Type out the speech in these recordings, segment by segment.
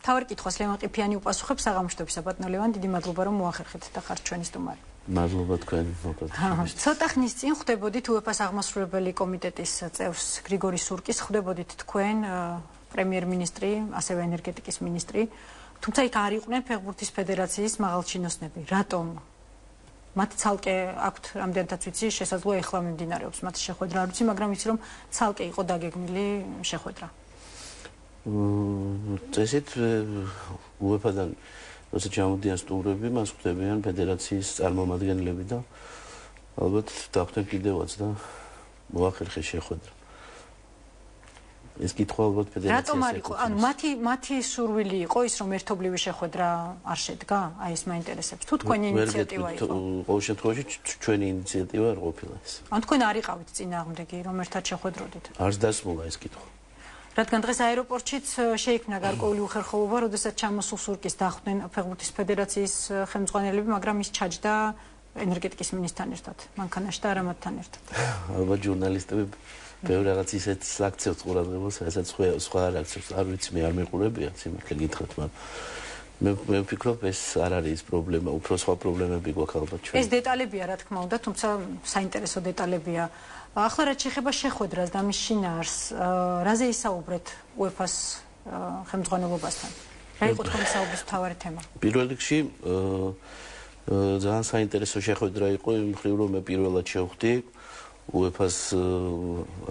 თავი კითხვას ლევან ყიფიანი უპასუხებს საღამოშტობისა ბატონო ლევან დიდი მადლობა რომ მოახერხეთ და ხართ ჩვენი სტუმარი. მადლობა თქვენ მოკლედ. ცოტა ხნის წინ ხვდებოდით UEFA-ს აღმასრულებელი კომიტეტის წევს გრიგორი სურკის, ხვდებოდით თქვენ პრემიერ-მინისტრი, ასევე ენერგეტიკის მინისტრი, თუმცა იქ არ იყვნენ ფეხბურთის ფედერაციის მაღალჩინოსნები. რატომ? მათ ცალკე აქვთ რამდენადაც ვიცი, შესაძლოა ეხლა მიმდინარეობს მათ შეხვედრა, არ ვიცი, მაგრამ ვიცი რომ ცალკე იყო დაგეგმილი შეხვედრა. წესით UEFA-დან როცა ჩამოდიან სტუმრები, მას ხვდებიან ფედერაციის წარმომადგენლები და ალბათ დახვდნენ კიდევაც და მოახერხეს შეხვედრა. ეს კითხვა ალბათ ფედერაციას. რატომ არ იყო? ანუ მათი სურვილი იყო ის რომ ერთობლივი შეხვედრა არ შედგა? აი ეს მაინტერესებს. თუ თქვენი ინიციატივა იყო. ყოველ შემთხვევაში ჩვენი ინიციატივა არ ყოფილა ეს. ანუ თქვენ არ იყავით წინააღმდეგი რომ ერთად შეხვედროდით? არც დასმულა ეს კითხვა. რადგან დღეს აეროპორტშიც შეიქმნა გარკვეული უხერხულობა, როდესაც ჩამოსულ სურკის დახვდნენ ფეხბურთის ფედერაციის ხელმძღვანელები, მაგრამ ის ჩაჯდა ენერგეტიკის მინისტრთან ერთად, მანქანაში და არა მათთან ერთად. ალბათ ჟურნალისტები ბევრი რაღაც ისეთ აქცევს ყურადღებას, რასაც სხვა არ აქცევს. არ ვიცი, მე არ მეყურებია, სიმართლე გითხრათ, მაგრამ მე ვფიქრობ, ეს არ არის ის პრობლემა, უფრო სხვა პრობლემები გვაქვს ალბათ ჩვენ. ეს დეტალებია, რა თქმა უნდა, თუმცა საინტერესო დეტალებია. ახლა რაც შეეხება შეხვედრას და მის შინაარსს, რაზე ისაუბრეთ UEFA-ს ხელმძღვანელობასთან? რა იყო თქვენი საუბრის მთავარი თემა? პირველ რიგში ძალიან საინტერესო შეხვედრა იყო იმ მხრივ, რომ მე პირველად შევხვდი UEFA-ს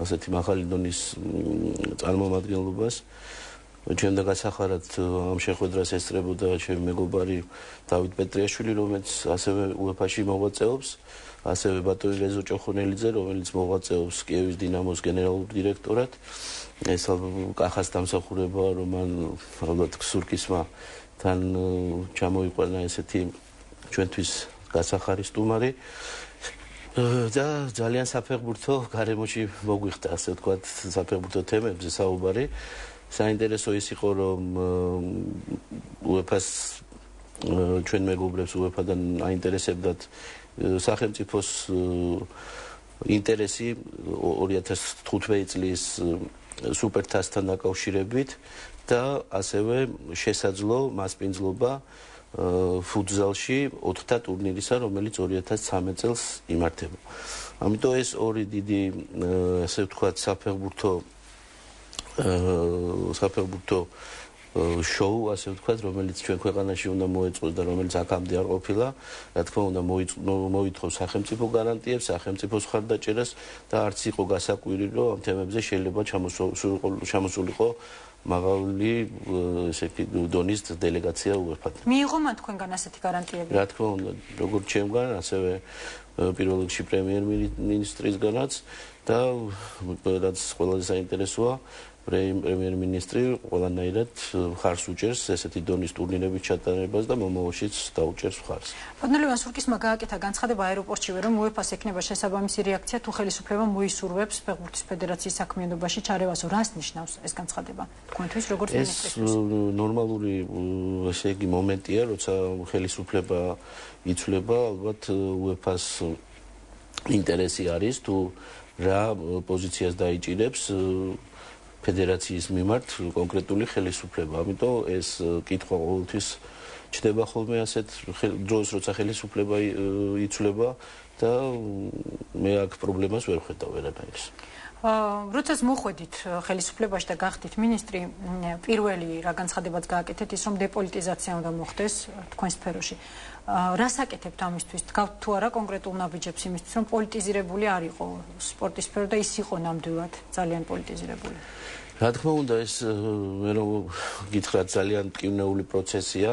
ასეთი მაღალი დონის წარმომადგენლობას. ჩემ და გასახარად ამ შეხვედრას ესწრებოდა ჩემი მეგობარი დავით პეტრიაშვილი, რომელიც ასევე UEFA-ში მოღვაწეობს, ასევე ბატონი რეზო ჭოხონელიძე, რომელიც მოღვაწეობს კიევის დინამოს გენერალურ დირექტორად. ეს კახას დამსახურებაა, რომ მან ალბათ სურკისმა თან ჩამოიყვანა ესეთი ჩვენთვის გასახარი სტუმარი. და ძალიან საფეხბურთო გარემოში მოგვიხდა, ასე ვთქვათ, საფეხბურთო თემებზე საუბარი. საინტერესო ის იყო, რომ UEFA-ს ჩვენ მეგობრებს UEFA-დან აინტერესებდათ სახელმწიფოს ინტერესი 2015 წლის სუპერთასთან დაკავშირებით და ასევე შესაძლო მასპინძლობა ფუტზალში 4-თა ტურნირისა, რომელიც 2013 წელს იმართება. ამიტომ ეს ორი დიდი, ასე ვთქვათ, საფეხბურთო შოუ, ასე ვთქვათ, რომელიც ჩვენ ქვეყანაში უნდა მოეწყოს და რომელიც აქამდე არ ყოფილა, რა თქმა უნდა, მოითხოვს სახელმწიფო გარანტიებს, სახელმწიფოს მხარდაჭერას და არც იყო გასაკვირი, რომ ამ თემებზე შეიძლება ჩამოსულიყო მაღალი დონის დელეგაცია UEFA-დან. მიიღო მან თქვენგან ასეთი გარანტიები? რა თქმა უნდა, როგორც ჩემგან, ასევე პირველ რიგში პრემიერ-მინისტრისგანაც და რაც ყველაზე საინტერესოა, პრემიერ-მინისტრი ყველანაირად ხარს უჭერს ესეთი დონის ტურნირების ჩატარებას და მომავალშიც დაუჭერს ხარს. ბატონო ლევან სურკისმა გააკეთა განცხადება აეროპორტშივე, რომ UEFA-ს ექნება შესაბამისი რეაქცია, თუ ხელისუფლება მოისურვებს ფეხბურთის ფედერაციის საქმიანობაში ჩარევასო. რას ნიშნავს ეს განცხადება? თქვენთვის როგორც მინისტრისთვის? ეს ნორმალური, ესე იგი, მომენტია, როცა ხელისუფლება იცვლება, ალბათ UEFA-ს ინტერესი არის თუ რა პოზიციას დაიჭირებს ფედერაციის მიმართ კონკრეტული ხელისუფლება. ამიტომ ეს კითხვა ყოველთვის ჩდება ხოლმე ასეთ დროს, როცა ხელისუფლება იცვლება და მე აქ პრობლემას ვერ ხედავ ვერანაირს. როდესაც მოხვედით ხელისუფლებაში და გახდით მინისტრი, პირველი რა განცხადებაც გააკეთეთ ის, რომ დეპოლიტიზაცია უნდა მოხდეს თქვენ სფეროში. რას აკეთებთ ამისთვის? დგავთ თუ არა კონკრეტულ ნაბიჯებს იმისთვის, რომ პოლიტიზირებული არ იყო სპორტის სფერო და ის იყო ნამდვილად ძალიან პოლიტიზირებული? რა თქმა უნდა, ეს მე რომ გითხრათ ძალიან მტკივნეული პროცესია,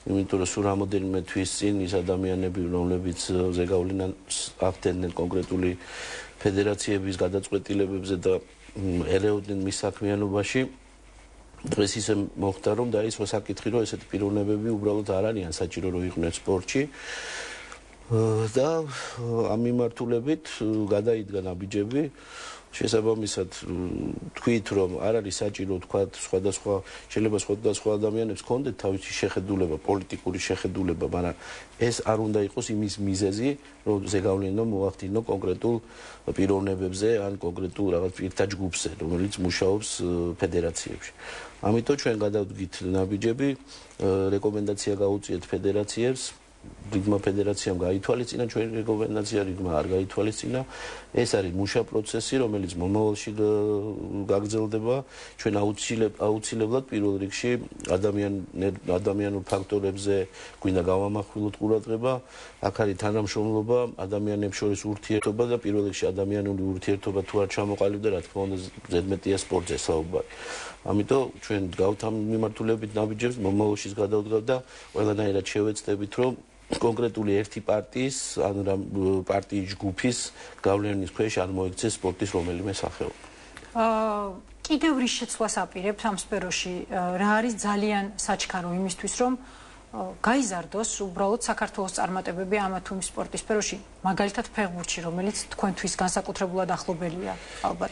იმიტომ რომ სულ რამოდენიმე თვის წინ ის ადამიანები, რომლებიც ზეგავლენას ახდენდნენ კონკრეტული ფედერაციების გადაწყვეტილებებზე და ერეოდნენ მის საქმიანობაში, დღეს ისე მოხდა, რომ დაისვა საკითხი, რომ ესეთი პიროვნებები უბრალოდ არ არიან საჭირო, რომ იყვნენ სპორტში. და ამ მიმართულებით გადაიდგა ნაბიჯები შესაბამისად თქვით რომ არ არის საჭირო თქვა სხვადასხვა შეიძლება სხვადასხვა ადამიანებს კონდეთ თავისი შეხედულება, პოლიტიკური შეხედულება, მაგრამ ეს არ უნდა იყოს იმის მიზეზი, რომ ზეგავლენო მოახდინო კონკრეტულ პიროვნებებზე ან კონკრეტულ რაღაც პირთა ჯგუფზე, რომელიც მუშაობს ფედერაციებში. ამიტომ ჩვენ გადავდგით ნაბიჯები, რეკომენდაცია გაუწიეთ ფედერაციებს, რიგმა ფედერაციამ გაითვალისწინა ჩვენი რეკომენდაცია, რიგმა არ გაითვალისწინა. ეს არის მუშა პროცესი, რომელიც მომავალში გაგრძელდება. ჩვენ აუცილებლად პირველ რიგში ადამიანურ ფაქტორებზე გვინდა გავამახვილოთ ყურადღება. აქ არის თანამშრომლობა, ადამიანებს შორის ურთიერთობა და პირველ რიგში ადამიანური ურთიერთობა თუ არ ჩამოყალიბდა, რა თქმა უნდა, ზედმეტია სპორტზე საუბარი. ამიტომ ჩვენ გავთ ამ მიმართულებით ნაბიჯებს, მომავალშიც გადავდგავთ და ყველანაირად შევეცდებით, რომ კონკრეტული ერთი პარტიის ან პარტიის ჯგუფის გავლენის ქვეშ არ მოექცეს სპორტის რომელიმე სახეობა. კიდევ რის შეცვლას აპირებთ ამ სფეროში, რა არის ძალიან საჩქარო იმისთვის, რომ გაიზარდოს უბრალოდ საქართველოს წარმატებები ამა თუ იმ სპორტის სფეროში, მაგალითად ფეხბურთში, რომელიც თქვენთვის განსაკუთრებულად ახლობელია, ალბათ.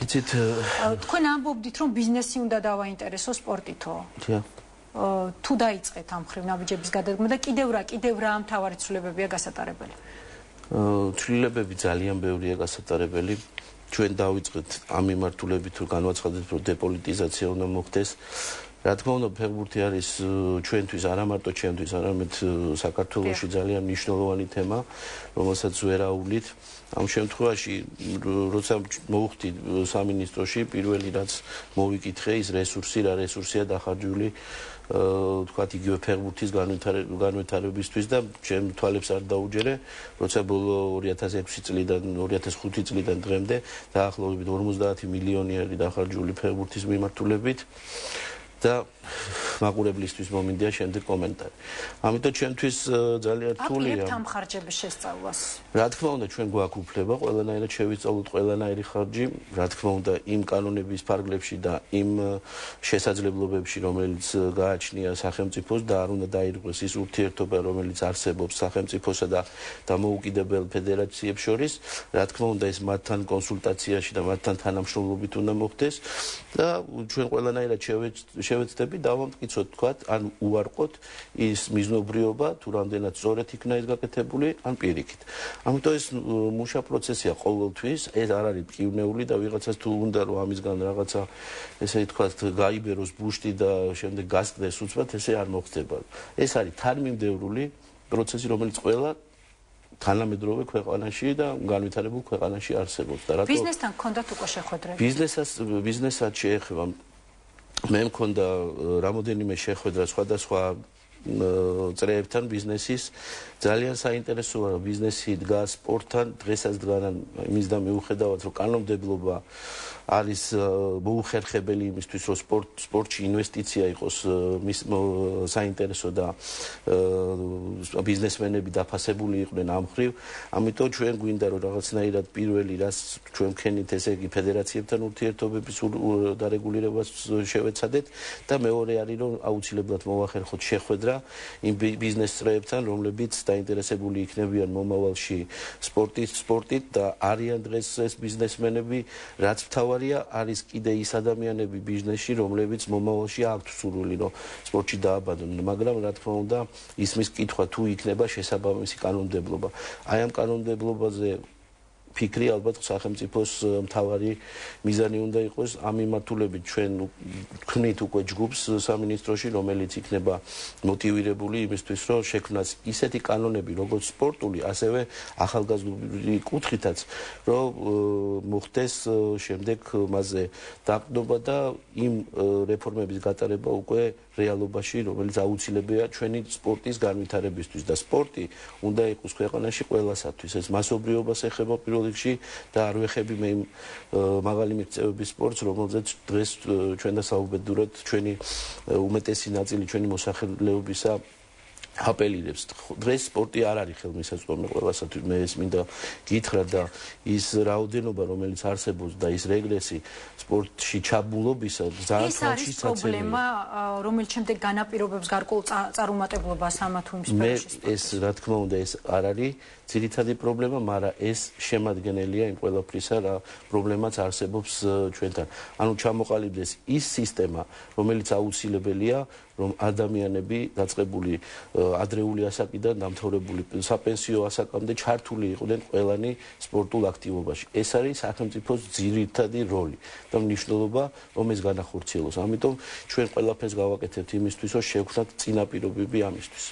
თქვენ ამბობდით, რომ ბიზნესი უნდა დავაინტერესო სპორტითო. თუ დაიწყეთ ამ ხრივ ნაბიჯების გადადგმა და კიდევ რა მთავარი ცვლილებებია გასატარებელი? ცვლილებები ძალიან ბევრია გასატარებელი. ჩვენ დავიწყეთ ამ მიმართულებით, რომ განვაცხადეთ, რომ დეპოლიტიზაცია უნდა მოხდეს. რა თქმა უნდა, ფეხბურთი არის ჩვენთვის, არა მარტო ჩემთვის, არამედ საქართველოში ძალიან მნიშვნელოვანი თემა, რომელსაც ვერ აუვლით. ამ შემთხვევაში, როცა მოვხდი სამინისტროში, პირველი რაც მოვიკითხე, ის რესურსი, რა რესურსია დახარჯული თქვათ იგივე ფეხბურთის განვითარებისთვის და ჩემ თვალებს არ დაუჯერე, როცა ბოლო 2006 წლიდან 2005 წლიდან დღემდე დაახლოებით 50 მილიონი არის დახარჯული ფეხბურთის მიმართულებით და მაყურებლისთვის მომინდია შემდეგ კომენტარი. ამიტომ ჩვენთვის ძალიან რთულია. აპირებთ ამ ხარჯების შესწავლას. რა თქმა უნდა, ჩვენ გვაქვს უფლება ყველანაირად შევისწავლოთ ყველანაირი ხარჯი, რა თქმა უნდა, იმ კანონების ფარგლებში და იმ შესაძლებლობებში, რომელიც გააჩნია სახელმწიფოს და არ უნდა დაირღვეს ის ურთიერთობა, რომელიც არსებობს სახელმწიფოსა და დამოუკიდებელ ფედერაციებს შორის. რა თქმა უნდა, ეს მათთან კონსულტაციაში და მათთან თანამშრომლობით უნდა მოხდეს და ჩვენ ყველანაირად შევეცდებით დავამტკიცოთ, თქვათ, ან უარყოთ ის მიზნობრიობა, თუ რამდენად სწორედ იქნა ეს გაკეთებული, ან პირიქით. ამიტომ ეს მუშა პროცესია ყოველთვის, ეს არ არის მყივნეული და ვიღაცას თუ უნდა რომ ამისგან რაღაცა, ესე თქვათ, გაიბეროს ბუშტი და შემდეგ გასკდეს უცბად, ესე არ მოხდება. ეს არის თანმიმდევრული პროცესი, რომელიც ყველა თანამედროვე ქვეყანაში და განვითარებულ ქვეყანაში არსებობს. და რატო ბიზნესთან გქონდათ უკვე შეხვედრები? ბიზნესაც შეეხება. მე მქონდა რამოდენიმე შეხვედრა სხვადასხვა წრეებთან ბიზნესის. ძალიან საინტერესოა, რომ ბიზნესი დგას სპორტთან, დღესაც დგანან იმის და მიუხედავად, რომ კანონმდებლობა არის მოუხერხებელი იმისთვის, რომ სპორტში ინვესტიცია იყოს საინტერესო და ბიზნესმენები დაფასებული იყვნენ ამ ხრივ. ამიტომ ჩვენ გვინდა რომ რაღაცნაირად პირველი რაც ჩვენ ვქენით, ესე იგი ფედერაციებთან ურთიერთობების დარეგულირებას შევეცადეთ და მეორე არის რომ აუცილებლად მოვახერხოთ შეხვედრა იმ ბიზნეს წრეებთან, რომლებიც დაინტერესებული იქნებიან მომავალში სპორტით და არიან დღეს ეს ბიზნესმენები, რაც მთავარია არის კიდე ის ადამიანები ბიზნესში, რომლებიც მომავალში აქვთ სურვილი, რომ სპორტში დააბადონ, მაგრამ რა თქმა უნდა, ისმის კითხვა თუ იქნება შესაბამისი კანონმდებლობა. აი ამ კანონმდებლობაზე ფიქრი ალბათ სახელმწიფოს მთავარი მიზანი უნდა იყოს ამ მიმართულებით ჩვენ ვქმნით უკვე ჯგუფს სამინისტროში, რომელიც იქნება მოტივირებული იმისთვის, რომ შექმნას ისეთი კანონები, როგორც სპორტული, ასევე ახალგაზრდული კუთხითაც, რომ მოხდეს შემდეგ მასზე დაყრდნობა და იმ რეფორმების გატარება უკვე რეალობაში, რომელიც აუცილებელია ჩვენი სპორტის განვითარებისთვის და სპორტი უნდა იყოს ქვეყანაში ყველასათვის. ეს მასობრიობას ეხება პირველ რიგში და არ ვეხები მე მაღალი მიღწევების სპორტს, რომელზეც დღეს ჩვენ და საუბედურად ჩვენი უმეტესი ნაწილი ჩვენი მოსახლეობისა აპელირებს დღეს სპორტი არ არის ხელმისაწვდომი ყველასათვის მე ეს მინდა გითხრა და ის რაოდენობა რომელიც არსებობს და ის რეგრესი სპორტში ჩაბულობისა ძალიან ხალხში საცემია. ეს არის პრობლემა რომელიც შემდეგ განაპირობებს გარკვეულ წარუმატებლობას ამა თუ იმ სფეროში. ეს რა თქმა უნდა ეს არ არის ძირითადი პრობლემა, მაგრამ ეს შემადგენელია იმ ყველაფრისა რა პრობლემაც არსებობს ჩვენთან. ანუ ჩამოყალიბდეს ის სისტემა რომელიც აუცილებელია რომ ადამიანები დაწყებული ადრეული ასაკიდან დამთავრებული საპენსიო ასაკამდე ჩართული იყვნენ ყველანი სპორტულ აქტივობაში. ეს არის სახელმწიფოს ძირითადი როლი და მნიშვნელობა, რომ ეს განახორციელოს. ამიტომ ჩვენ ყველაფერს გავაკეთებთ იმისთვის, რომ შევქმნათ წინაპირობები ამისთვის.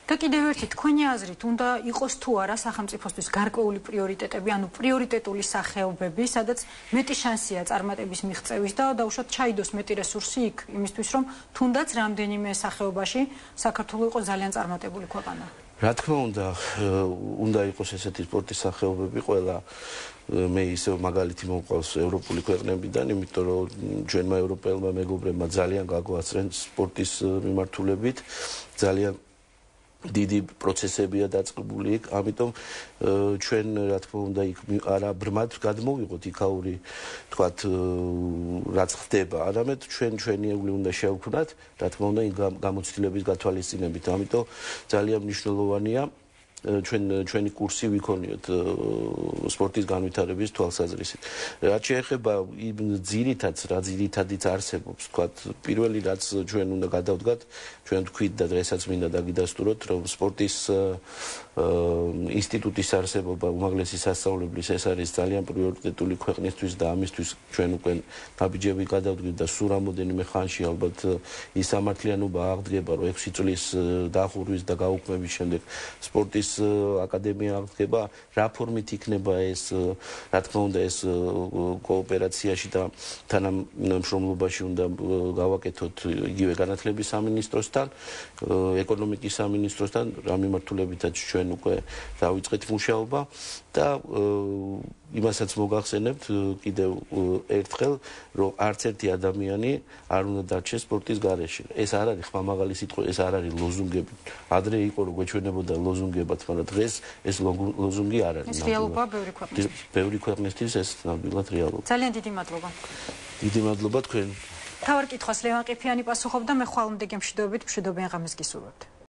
და კიდევ ერთი თქვენი აზრით უნდა იყოს თუ არა სახელმწიფოსთვის გარკვეული პრიორიტეტები, ანუ პრიორიტეტული სახეობები, სადაც მეტი შანსია წარმატების მიღწევის და დაუშვათ ჩაიდოს მეტი რესურსი იქ იმისთვის, რომ თუნდაც რამდენიმე სახეობაში საქართველოს იყოს ძალიან წარმატებული ქვეყანა. რა თქმა უნდა იყოს ესეთი სპორტის სახეობები ყველა მე ისევ მაგალითი მომყავს ევროპული ქვეყნებიდან, იმიტომ რომ ჩვენმა ევროპელმა მეგობრებმა ძალიან გაგვასწრენ სპორტის მიმართულებით, ძალიან დიდი პროცესებია დაწყებული იქ, ამიტომ ჩვენ რა თქმა უნდა იქ არა ბრმად გადმოვიღოთ იქაური თქვათ რაც ხდება, არამედ ჩვენიეული უნდა შევქმნათ, რა თქმა უნდა იმ გამოცდილების გათვალისწინებით. ამიტომ ძალიან მნიშვნელოვანია ჩვენი კურსი ვიქონიოთ სპორტის განვითარების თვალსაზრისით. რაც შეეხება იმ ძირითადიც არსებობს, თქვათ, პირველი რაც ჩვენ უნდა გადავდგათ, ჩვენ თქვით და დღესაც მინდა დაგიდასტუროთ, რომ სპორტის ინსტიტუტის არსებობა, უმაღლესი სასწავლებლის ეს არის ძალიან პრიორიტეტული ქვეყნისთვის და ამისთვის ჩვენ უკვე ნაბიჯები გადავდგით და სულ რამოდენიმე ხანში ალბათ ის სამართლიანობა აღდგება, რომ 6 წლის დახურვის და გაუქმების შემდეგ სპორტის აკადემია აღდგება, რა ფორმით იქნება ეს, რა თქმა უნდა ეს კოოპერაციაში და თანამშრომლობაში უნდა გავაკეთოთ იგივე განათლების სამინისტროსთან, ეკონომიკის სამინისტროსთან, რა მიმართულებითაც ჩვენ უკვე დავიწყეთ მუშაობა და იმასაც მოგახსენებთ კიდევ ერთხელ, რომ არც ერთი ადამიანი არ უნდა დარჩეს სპორტის გარეშე. ეს არ არის ხმამაღალი სიტყვა, ეს არ არის ლოზუნგები. ადრე იყო რომ გვეჩვენებოდა ლოზუნგებად, მაგრამ დღეს ეს ლოზუნგი არ არის. ეს რეალობაა ბევრი ქვეყნისთვის. ბევრი ქვეყნისთვის ეს ნამდვილად რეალობაა. ძალიან დიდი მადლობა. დიდი მადლობა თქვენ. თავარ კითხვას ლევან ყიფიანი პასუხობდა, მე ხვალმდე გემშვიდობით მშვიდობიან ღამეს გისურვებთ.